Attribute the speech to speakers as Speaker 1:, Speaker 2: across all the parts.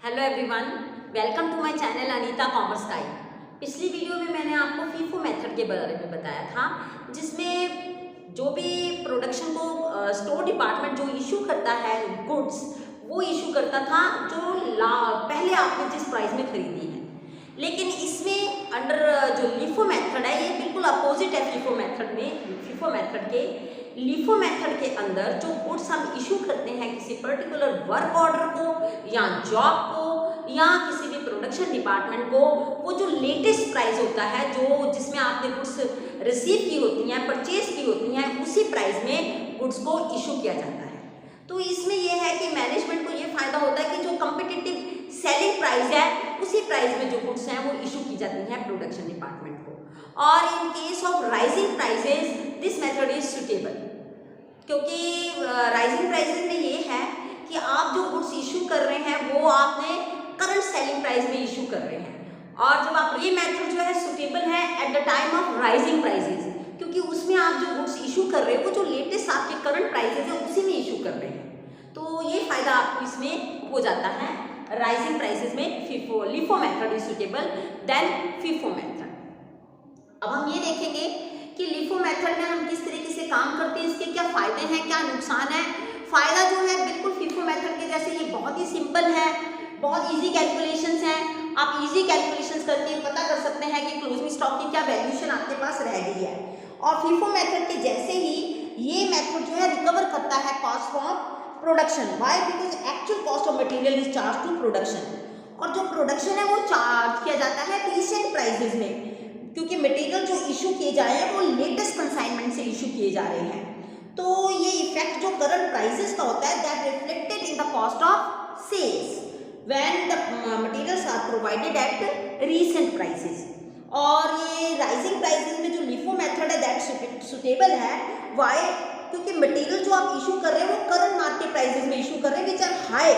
Speaker 1: Hello everyone, welcome to my channel Anita commerce guide. पिछली video में मैंने आपको फीफो मेथड के बारे में बताया था, जिसमें जो भी प्रोडक्शन को स्टोर डिपार्टमेंट जो इशू करता है गुड्स, वो इशू करता था जो पहले आपने जिस प्राइस में खरीदी है। लेकिन इसमें अंडर जो लीफो मेथड है, ये बिल्कुल अपोजिट है फीफो मेथड में। फीफो मेथड के लीफो मेथड के अंदर जो गुड्स हम इशू करते हैं किसी पर्टिकुलर वर्क ऑर्डर को या जॉब को या किसी भी प्रोडक्शन डिपार्टमेंट को, वो जो लेटेस्ट प्राइस होता है जो जिसमें आपने गुड्स रिसीव की होती हैं, परचेज की होती हैं, उसी प्राइस में गुड्स को इशू किया जाता है। तो इसमें यह है कि मैनेजमेंट को ये फायदा होता है कि जो कम्पिटिटिव सेलिंग प्राइस है उसी प्राइस में जो गुड्स हैं वो इशू की जाती हैं प्रोडक्शन डिपार्टमेंट को। और in case of rising prices this method is suitable, क्योंकि राइजिंग प्राइसेस में ये है कि आप जो गुड्स इशू कर रहे हैं वो आपने करंट सेलिंग प्राइस में इशू कर रहे हैं। और जब आप ये मेथड जो है सुटेबल है at the time of rising prices, क्योंकि उसमें आप जो गुड्स इशू कर रहे हैं वो जो लेटेस्ट आपके करंट प्राइसेस है उसी में इशू कर रहे हैं। तो ये फायदा आपको इसमें हो जाता है राइजिंग प्राइसेस में। LIFO method is suitable than FIFO method. अब हम ये देखेंगे कि लीफो मेथड में हम किस तरीके से काम करते हैं, इसके क्या फायदे हैं, क्या नुकसान है। फायदा जो है बिल्कुल फीफो मेथड के जैसे, ये बहुत ही सिंपल है, बहुत इजी कैलकुलेशंस हैं। आप इजी कैलकुलेशंस करके पता कर सकते हैं कि क्लोजिंग स्टॉक की क्या वैल्यूएशन आपके पास रह गई है। और फीफो मेथड के जैसे ही ये मेथड जो है रिकवर करता है cost of production. Why? Because actual cost of material is charge to production, और जो प्रोडक्शन है वो चार्ज किया जाता है रीसेंट प्राइसेस में, क्योंकि मटेरियल जो इशू किए जा रहे हैं वो लेटेस्ट कंसाइनमेंट से इशू किए जा रहे हैं। तो ये इफेक्ट जो करंट प्राइसेस का होता है that reflected in the cost of sales when the materials are provided at recent prices. और ये राइजिंग प्राइसेस में जो लीफो मेथड है दैट सुटेबल है। वाई? क्योंकि मटेरियल जो आप इशू कर रहे हैं वो करंट मार्केट प्राइसेस में इशू कर रहे हैं विच आर हाई,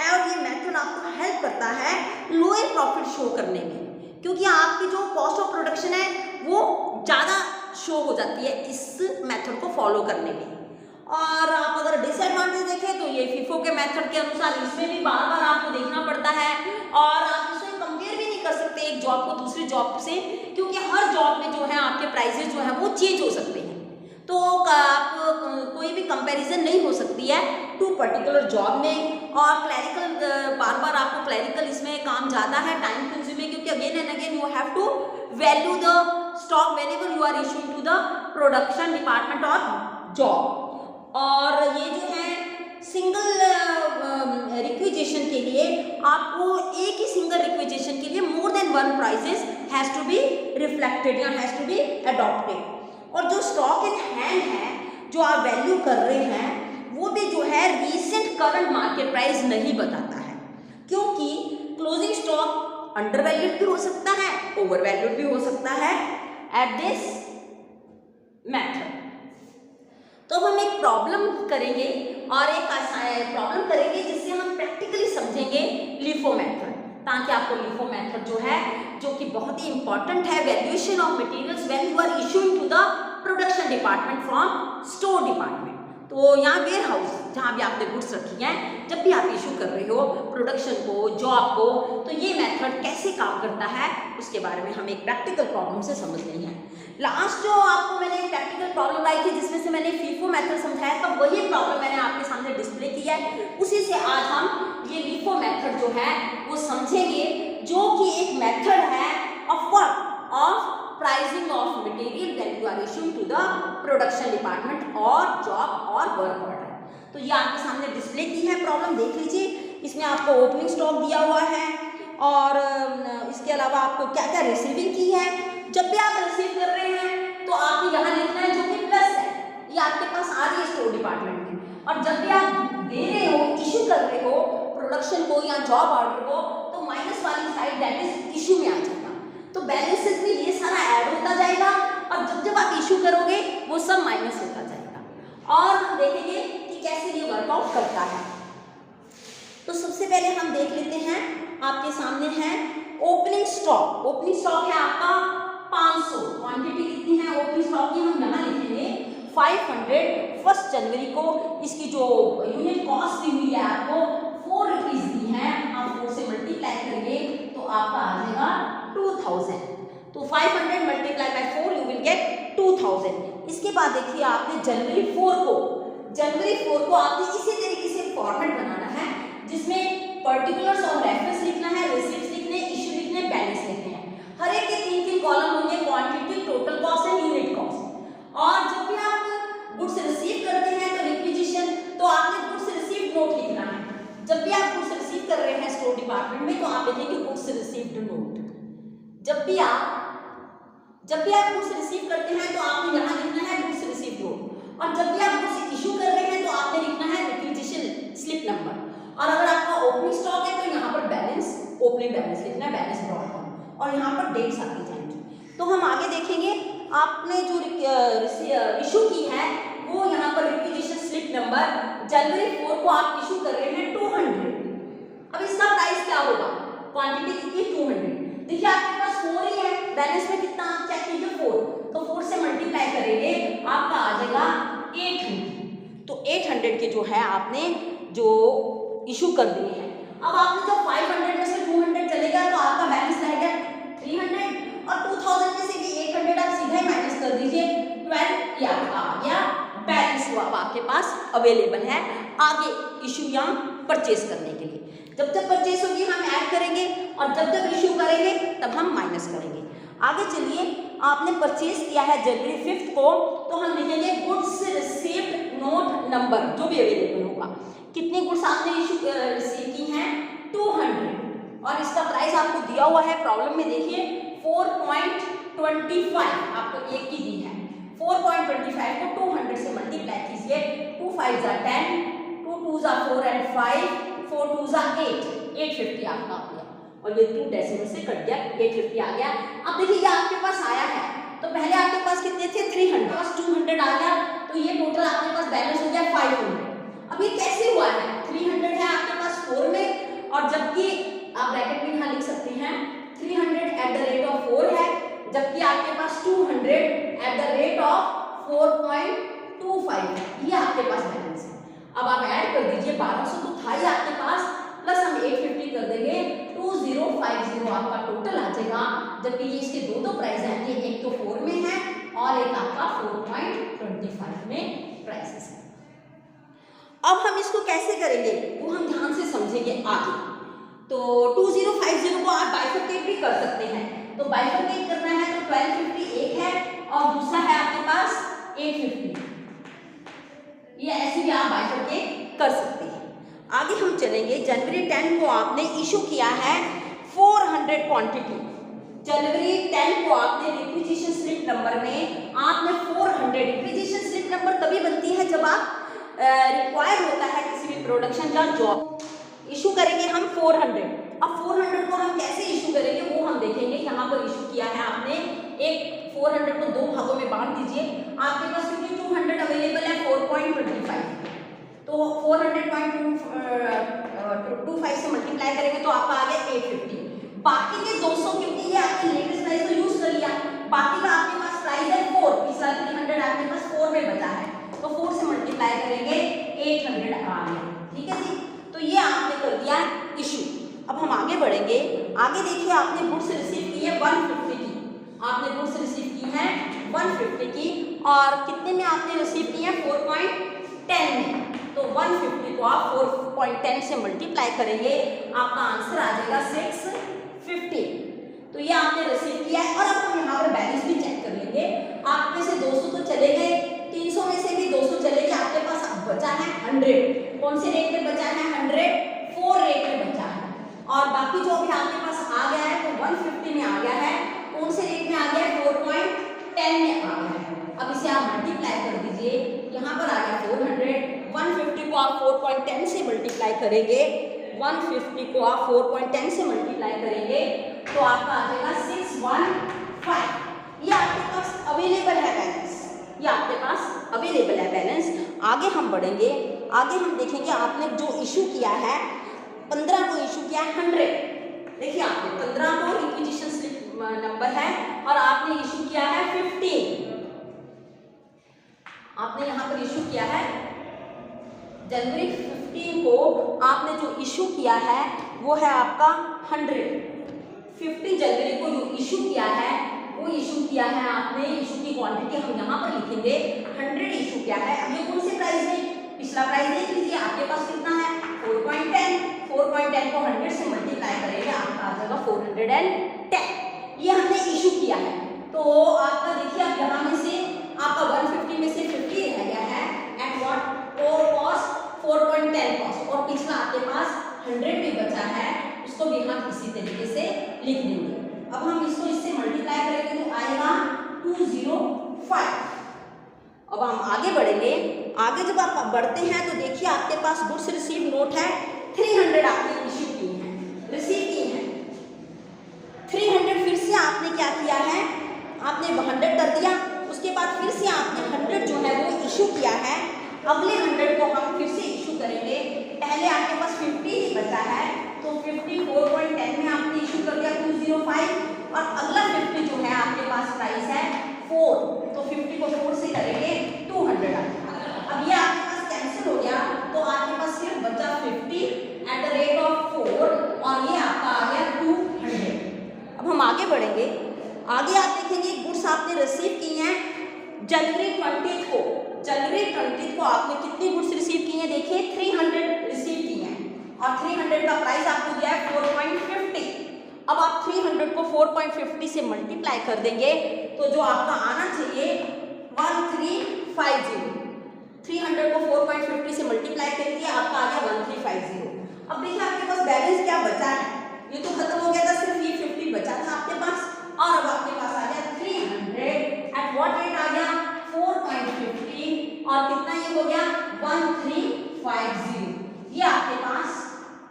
Speaker 1: और ये मेथड आपको हेल्प करता है लोअर प्रॉफिट शो करने में, क्योंकि आपकी जो कॉस्ट ऑफ प्रोडक्शन है वो ज़्यादा शो हो जाती है इस मेथड को फॉलो करने में। और आप अगर डिसएडवांटेज देखें तो ये फीफो के मेथड के अनुसार इसमें भी बार बार आपको देखना पड़ता है, और आप इसमें कंपेयर भी नहीं कर सकते एक जॉब को दूसरी जॉब से, क्योंकि हर जॉब में जो है आपके प्राइसेस जो है वो चेंज हो सकते हैं। तो आप कोई भी कंपैरिजन नहीं हो सकती है टू पर्टिकुलर जॉब में। और क्लैरिकल बार बार आपको क्लैरिकल इसमें काम ज़्यादा है, टाइम कंज्यूमिंग, क्योंकि again and again you have to value the stock whenever you are issuing to the production department और जॉब। और ये जो है सिंगल रिक्विजिशन के लिए आपको एक ही सिंगल रिक्विजिशन के लिए more than one prices has to be reflected या हैज टू बी अडॉप्टेड। और जो स्टॉक इन हैंड है जो आप वैल्यू कर रहे हैं वो भी जो है रीसेंट करंट मार्केट प्राइस नहीं बताता है, क्योंकि क्लोजिंग स्टॉक अंडर वैल्यूड भी हो सकता है, ओवर वैल्यूड भी हो सकता है एट दिस मेथड। तो हम एक प्रॉब्लम करेंगे और एक प्रॉब्लम करेंगे जिससे हम प्रैक्टिकली समझेंगे लीफो मेथड, ताकि आपको लीफो मेथड जो है, जो कि बहुत ही इंपॉर्टेंट है valuation of materials when you are issuing to the production department from store department. तो यहाँ वेयर हाउस जहाँ भी आपने गुड्स रखी हैं, जब भी आप इशू कर रहे हो प्रोडक्शन को, जॉब को, तो ये मेथड कैसे काम करता है उसके बारे में हम एक प्रैक्टिकल प्रॉब्लम से समझ रहे हैं। लास्ट जो आपको मैंने एक प्रैक्टिकल प्रॉब्लम आई थी जिसमें से मैंने फीफो मेथड समझाया था, वही प्रॉब्लम मैंने आपके सामने डिस्प्ले किया है। उसी से आज हम ये लीफो मेथड जो है वो समझेंगे, जो कि एक मेथड है of pricing of material when you are issuing to the production department और जॉब और वर्क ऑर्डर। तो ये आपके सामने डिस्प्ले की है प्रॉब्लम, देख लीजिए। इसमें आपको ओपनिंग स्टॉक दिया हुआ है और इसके अलावा आपको क्या क्या रिसीविंग की है। जब भी आप रिसीव कर रहे हैं तो आपको यहाँ लिखना है जो कि प्लस है, ये आपके पास आ रही है स्टोर डिपार्टमेंट में। और जब भी आप दे रहे हो, इशू कर रहे हो प्रोडक्शन को या जॉब ऑर्डर को, तो माइनस वाली साइड दैट इज इशू में आ जाएगा। तो बैलेंसेस में ये सारा ऐड होता जाएगा, और जब जब आप इशू करोगे वो सब माइनस होता जाएगा। और हम देखेंगे कि कैसे ये वर्कआउट करता है। तो सबसे पहले हम देख लेते हैं, आपके सामने है ओपनिंग स्टॉक। ओपनिंग स्टॉक है आपका 500, क्वांटिटी कितनी है ओपनिंग स्टॉक की, हम यहाँ लिखेंगे 500। 1 जनवरी को इसकी जो यूनिट कॉस्ट दी हुई है आपको 4 रुपीज दी है, आप 4 2000। तो 500 multiply by 4 you will get 2000। इसके बाद देखिए आपने जनवरी 4 को आपने इसी तरीके से फॉर्मेट बनाना है जिसमें पर्टिकुलर्स और रेफरेंस लिखना है, रिसीप्ट्स लिखने, इशू लिखने, बैलेंस लिखने हैं। हर एक के 3-3 कॉलम होंगे, quantity, total cost and unit cost. और जब भी आप गुड्स रिसीव करते हैं तो रिक्विजिशन, तो आपने गुड्स रिसीव्ड नोट लिखना है। जब भी आप गुड्स रिसीव कर रहे हैं स्टोर डिपार्टमेंट में तो आप लिखेंगे गुड्स रिसीव्ड नोट। जब भी आप गुड्स रिसीव करते हैं तो आपने यहाँ लिखना है गुड्स रिसीव्ड नोट। और जब भी आप गुड्स इशू कर रहे हैं तो आपने लिखना है रिक्विजिशन स्लिप नंबर। और अगर आपका ओपनिंग स्टॉक है तो यहाँ पर बैलेंस, ओपनिंग बैलेंस लिखना है, बैलेंस ब्रॉट डाउन, और यहाँ पर डेट्स आती जाएंगी। तो हम आगे देखेंगे आपने जो इशू की है वो यहाँ पर रिक्विजिशन स्लिप नंबर जनवरी 4 को आप इशू कर रहे हैं 200। अब इसका प्राइस क्या होगा? क्वांटिटी कितनी? 200। देखिए आपके पास 4 ही है, बैलेंस में कितना आप चेक कीजिए 4, तो 4 से मल्टीप्लाई करेंगे आपका आ जाएगा 800। तो 800 के जो है आपने जो इशू कर दिए हैं। अब आपने जब 500 में से 200 चलेगा तो आपका बैलेंस रहेगा 300 और 2000 में से भी 800 आप सीधा ही माइनस कर दीजिए 12। ये आपका आ गया बैलेंस, वो अब आपके पास अवेलेबल है आगे इशू या परचेज करने के लिए। जब जब परचेज होगी हम ऐड करेंगे और जब जब इशू करेंगे तब हम माइनस करेंगे। आगे चलिए, आपने परचेज किया है जनवरी 5 को, तो हम लिखेंगे गुड्स रिसीव्ड नोट नंबर जो भी अवेलेबल होगा। कितनी गुड्स आपने इशू रिसीव की हैं? 200। और इसका प्राइस आपको दिया हुआ है प्रॉब्लम में, देखिए 4.25 आपको एक की दी है। 4.25 को 200 से मल्टीप्लाई कीजिए, 2 5 जा 10, 2 2 जा 4 and 5, 4 2 जा 8, 850 आपका आ गया। और ये 2 डेसिमल से कट गया, 850 आ गया। अब देखिए ये आपके पास आया है, तो पहले आपके पास कितने थे? 300, बस 200 आ गया, तो ये टोटल आपके पास बैलेंस हो गया 500। अब ये कैसे हुआ है? 300 है आपके पास 4 में, और जबकि आप ब्रैकेट में यहाँ लिख सकते हैं 300/4 है, जबकि आपके पास 200/4.25 है। ये आपके पास बैलेंस है। अब आप ऐड कर दीजिए, 1200 तो था ही आपके पास, प्लस हम 850 कर देंगे, 2050 आपका टोटल आ जाएगा। जबकि ये इसके दो प्राइस आएंगे, एक तो 4 में है और एक आपका 4.25 में प्राइसेस है। अब हम इसको कैसे करेंगे वो हम ध्यान से समझेंगे आगे। तो 2050 को आप बाइफरकेट भी कर सकते हैं। तो बाइफरकेट करना है तो 1250 एक है और दूसरा है आपके पास 850। ये ऐसे भी आप बाइफरकेट कर सकते हैं। आगे हम चलेंगे, जनवरी 10 को आपने इशू किया है 400 क्वांटिटी। जनवरी 10 को आपने रिक्विजिशन स्लिप नंबर में आपने 400, रिक्विजिशन स्लिप नंबर तभी बनती है जब आप रिक्वायर होता है किसी भी प्रोडक्शन का जॉब। इशू करेंगे हम 400। अब 400 को हम कैसे इशू करेंगे वो हम देखेंगे। यहाँ पर इशू किया है आपने, एक 400 को 2 भागों में बांट दीजिए। आपके पास क्योंकि 200 अवेलेबल है 4.25, तो 400.25 से मल्टीप्लाई करेंगे तो आपका आ गया 850। बाकी के 200 क्योंकि ये आपने लेटेस्ट प्राइस तो यूज कर लिया, बाकी का आपके पास प्राइस है 4, पिछला 300 आपके पास 4 में बचा है, तो 4 से मल्टीप्लाई करेंगे 800 आ गया। ठीक है जी, तो ये आपने कर दिया इशू। अब हम आगे बढ़ेंगे। आगे देखिए, आपने गुड्स रिसीव की है 150 की, आपने गुड्स रिसीव की है 150 की, और कितने में आपने रिसीव की है? 4.10 में। तो 150 को आप 4.10 से मल्टीप्लाई करेंगे, आपका आंसर आ जाएगा 650। तो ये आपने रिसीव किया है। और अब हम यहाँ पर बैलेंस भी चेक कर लेंगे। आप में से 200 तो चले गए, 300 में से भी 200 चले गए, आपके पास अब बचा है 100। कौन से रेट में बचा है? 104 रेट में बचा है। और बाकी जो भी आपके पास आ गया है वो 150 में आ गया है, कौन से रेट में आ गया है? 4.10 में आ गया है। अब इसे आप मल्टीप्लाई कर दीजिए, यहाँ पर आ गया 400, 150 को आप 4.10 से मल्टीप्लाई करेंगे, 150 को आप 4.10 से मल्टीप्लाई करेंगे तो आपका आ जाएगा 615। ये आपके पास अवेलेबल है बैलेंस, ये आपके पास अवेलेबल है बैलेंस। आगे हम बढ़ेंगे, आगे हम देखेंगे आपने जो इशू किया है 15 को इशू किया है 100। देखिए आपने 15 को रिक्विजिशन स्लिप नंबर है और आपने इशू किया है 15। आपने यहाँ पर इशू किया है जनवरी 15 को आपने जो इशू किया है वो है आपका 100। 15 जनवरी को जो इशू किया है वो इशू किया है आपने, इशू की क्वांटिटी हम यहाँ पर लिखेंगे 100 इशू किया है। अब ये कौन से प्राइस में, पिछला प्राइस देख लीजिए, आपके पास कितना है 4.10, 4.10 को 100 से मल्टीप्लाई करेंगे आपका आ जाएगा 410। ये हमने इशू किया है। तो आपका देखिए अब यहाँ में से आपका 150 में से 50 रह गया है एट व्हाट, और कॉस्ट 4.10 कॉस्ट, और पिछला आपके पास 100 में बचा है, उसको भी हम इसी तरीके से लिख देंगे। अब हम इसको इससे मल्टीप्लाई करेंगे तो आएगा 205। अब हम आगे बढ़ेंगे। आगे जब आप बढ़ते हैं तो देखिए आपके पास गुड्स रिसीव नोट है 300 आपने इश्यू की है, रिसीव की है 300। फिर से आपने क्या किया है, आपने 100 कर दिया, उसके बाद फिर से आपने 100 जो है वो इशू किया है। अगले 100 को हम फिर से इशू करेंगे। पहले आपके पास 50 ही बचा है तो 54.10 में आपने इशू कर दिया 205, और अगला 50 जो है आपके पास प्राइस है 4, तो 50 को 4 से करेंगे 200। अब ये आपके पास कैंसिल हो गया तो आपके पास सिर्फ बचा 50 एट द रेट ऑफ 4, और ये आपका आ गया 200। अब हम आगे बढ़ेंगे। आगे आप देखेंगे गुड्स आपने रिसीव की हैं जनवरी 20 को। जनवरी 20 को आपने कितनी गुड्स रिसीव की हैं, देखिए 300 रिसीव की हैं, और 300 का प्राइस आपको दिया है 4.50। अब आप 300 को 4.50 से मल्टीप्लाई कर देंगे तो जो आपका आना चाहिए 1350। 300 को 4.50 से मल्टीप्लाई करिए, आपका आ गया 1350। अब देखिए आपके पास बैलेंस क्या बचा है, ये तो खत्म हो गया था, सिर्फ ये 50 बचा था आपके पास, और अब आपके पास आ गया 300 एट व्हाट रेट आ गया 4.50, और कितना ये हो गया 1350। ये आपके पास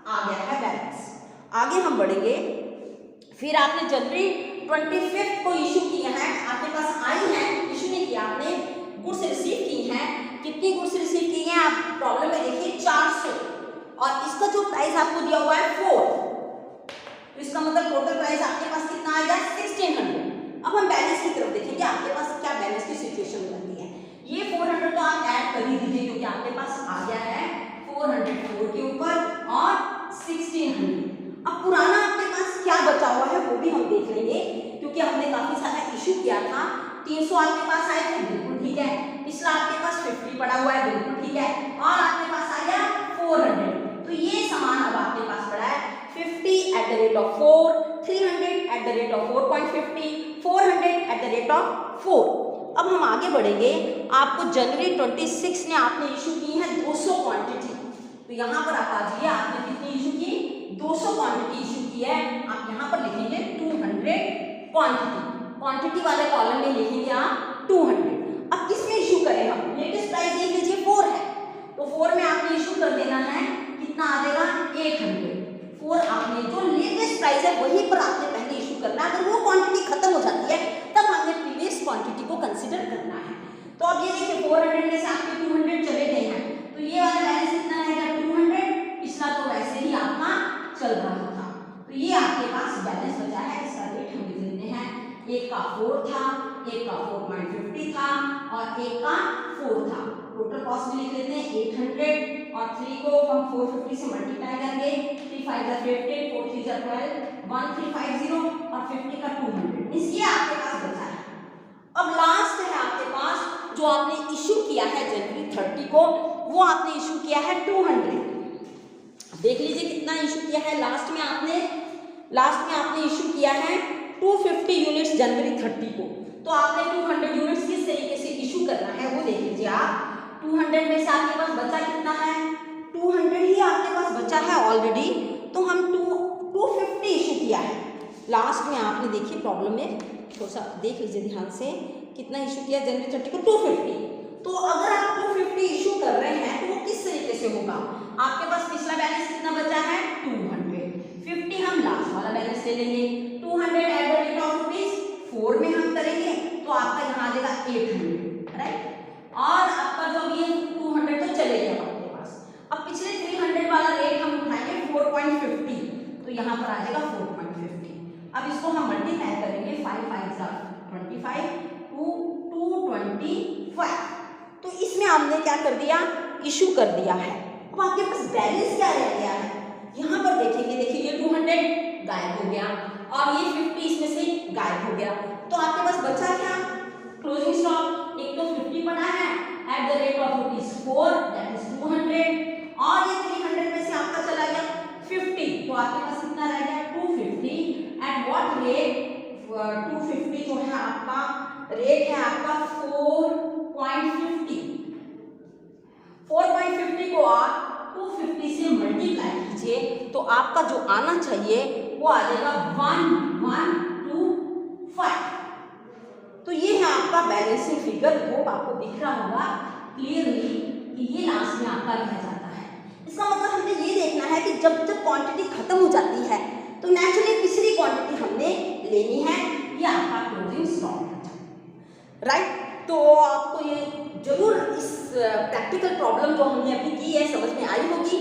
Speaker 1: आ गया है बैलेंस। आगे हम बढ़ेंगे। फिर आपने जनवरी 25 को इशू किया है, आपके पास आई है, इशू नहीं किया आपने, गुड्स रिसीव की हैं। कितनी गुड्स रिसीव की हैं आप प्रॉब्लम में देखिए 400, और इसका जो प्राइस आपको दिया हुआ है 4, तो इसका मतलब टोटल प्राइस आपके पास कितना आएगा 1600। अब हम बैलेंस की तरफ देखेंगे, आपके पास क्या बैलेंस की सिचुएशन बनती है। ये 400 तो आप ऐड कर ही दीजिए क्योंकि आपके पास आ गया है 404 के ऊपर और 1600। अब पुराना आपके पास क्या बचा हुआ है वो भी हम देख लेंगे, क्योंकि हमने काफी सारा इशू किया था। 300 आपके पास आए थे, बिल्कुल ठीक है। पिछला आपके पास 50 पड़ा हुआ है, बिल्कुल ठीक है, और आपके पास आ गया 400। तो ये सामान अब आपके पास पड़ा है 50 at the rate of 4, 300 at the rate of 4.50, 400 at the rate of 4। अब हम आगे बढ़ेंगे। आपको जनवरी 26 ने आपने इशू की है 200 क्वांटिटी, तो यहाँ पर आप आ जाइए, आपने कितनी इशू की 200 क्वांटिटी इशू की है। आप यहाँ पर लिखेंगे 200 क्वांटिटी, क्वांटिटी वाले कॉलम में लिखेंगे आप 200। अब किसमें इशू करें हम, लेटेस्ट प्राइस देख लीजिए 4 है, तो 4 में आपने इशू कर देना है, कितना आ जाएगा 800। 4 आपने जो लेटेस्ट प्राइस है वहीं पर आपने पहले इशू करना है। अगर वो क्वांटिटी खत्म हो जाती है तब हमने प्रीवियस क्वांटिटी को कंसीडर करना है। तो अब ये देखिए 400 में से आपके 200 चले गए हैं, तो ये वाला बैलेंस कितना रहेगा 200, पिछला तो वैसे ही आपका चल रहा था, तो ये आपके पास बैलेंस बचा है। इसका रेट हम लिख लेते हैं, एक का 4 था, एक का 4.50 था, और एक का 4 था। टोटल कॉस्ट में लिख लेते हैं 800, और 3 को हम 450 से मल्टीप्लाई करेंगे, 3 5 जा 15, 4 3 जा 12, 1350, और 50 का 200, इसलिए आपके पास बचा है। अब लास्ट है आपके पास जो आपने इशू किया है जनवरी 30 को, वो आपने इशू किया है 200। देख लीजिए कितना इशू किया है। लास्ट में आपने इशू किया है 250 यूनिट्स जनवरी 30 को, तो आपने 200 यूनिट्स किस तरीके से इशू करना है वो देख लीजिए आप। 200 में से आपके पास बचा कितना है, 200 ही आपके पास बचा है ऑलरेडी, तो हम 250 इशू किया है। लास्ट में आपने देखिए प्रॉब्लम में थोड़ा सा देख लीजिए ध्यान से, कितना इशू किया जनवरी 30 को 250। तो अगर आप 250 इशू कर रहे हैं तो वो किस तरीके से होगा, आपके पास पिछला बैलेंस कितना बचा है 200, 50 हम लास्ट वाला बैलेंस ले लेंगे, 200 at the rate of rupees 4 में हम करेंगे तो आपका यहाँ आ जाएगा 800, राइट। और आपका जो ये 200 तो चले गया आपके पास। अब पिछले 300 वाला रेट हम उठाएंगे 4.50, तो यहाँ पर आ जाएगा 4.50। अब इसको हम मल्टीप्लाई करेंगे, 5 5 जा 25, 225, तो इसमें हमने क्या कर दिया, इशू कर दिया है। अब आपके पास बैलेंस क्या रह गया है, यहाँ पर देखेंगे, देखिए ये 200 गायब हो गया, और और ये 50 इसमें से गायब हो गया। तो आपके पास बचा क्या? Closing stock. एक तो 50 पड़ा है at the rate of ₹4 that is 200 और ये 300 में से आपका चला गया 50, तो आपके पास कितना रह गया? 250 एट व्हाट रेट? 250 जो है आपका रेट है आपका 4.50। 4.50 को आप 250 से मल्टीप्लाई कीजिए तो आपका जो आना चाहिए वो आ जाएगा 1125। तो ये है आपका बैलेंसिंग फिगर। होप आपको दिख रहा होगा क्लियरली कि ये लास्ट में आपका रह जाता है। इसका मतलब हमने ये देखना है कि जब जब क्वांटिटी खत्म हो जाती है तो नेचुरली तीसरी क्वांटिटी हमने लेनी है, ये आपका क्लोजिंग स्टॉक है, राइट। तो आपको ये जरूर इस प्रैक्टिकल प्रॉब्लम जो हमने अभी की है समझ में आई होगी।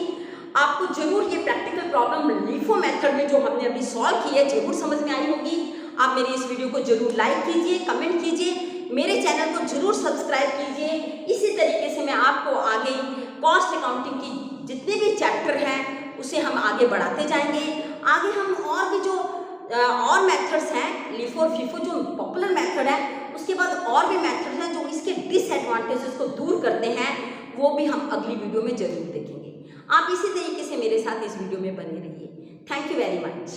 Speaker 1: आपको जरूर ये प्रैक्टिकल प्रॉब्लम LIFO मेथड में जो हमने अभी सॉल्व की है जरूर समझ में आई होगी। आप मेरी इस वीडियो को जरूर लाइक कीजिए, कमेंट कीजिए, मेरे चैनल को जरूर सब्सक्राइब कीजिए। इसी तरीके से मैं आपको आगे कॉस्ट अकाउंटिंग की जितने भी चैप्टर हैं उसे हम आगे बढ़ाते जाएंगे। आगे हम और भी जो और मेथड्स हैं LIFO और FIFO जो पॉपुलर मेथड है, उसके बाद और भी मेथड्स हैं जो इसके डिसएडवांटेजेस को दूर करते हैं, वो भी हम अगली वीडियो में जरूर देखेंगे। आप इसी तरीके से मेरे साथ इस वीडियो में बने रहिए। Thank you very much.